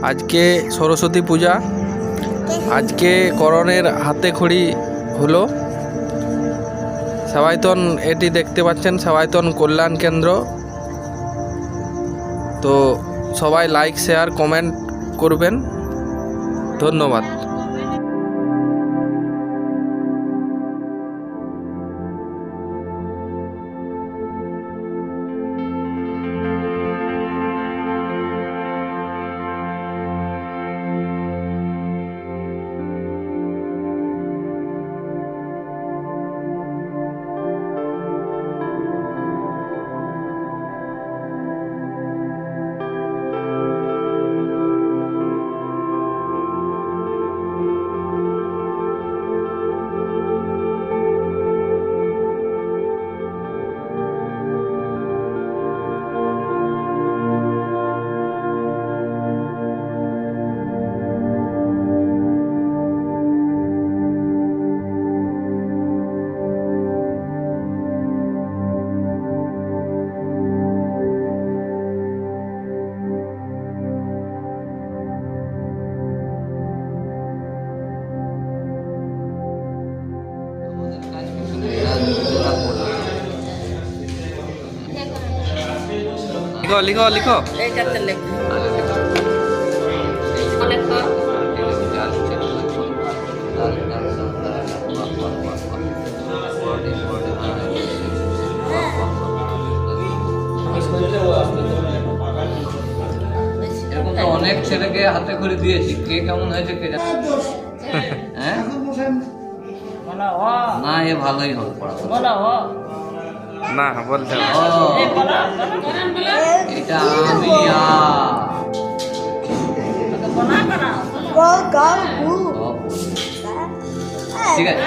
আজকে সরস্বতী পূজা, আজকে করণের হাতে খড়ি হলো। সেবায়তন এটি দেখতে পাচ্ছেন, সেবায়তন কল্যাণ কেন্দ্র। তো সবাই লাইক শেয়ার কমেন্ট করবেন, ধন্যবাদ। লিখো লিখো লিখো। এরকম তো অনেক ছেলেকে হাতে করে দিয়েছি, কে কেমন হয়েছে কে জানে। হ্যাঁ না, এ ভালোই হবে পড়াশোনা। না বলতে এটা আমি ঠিক আছে।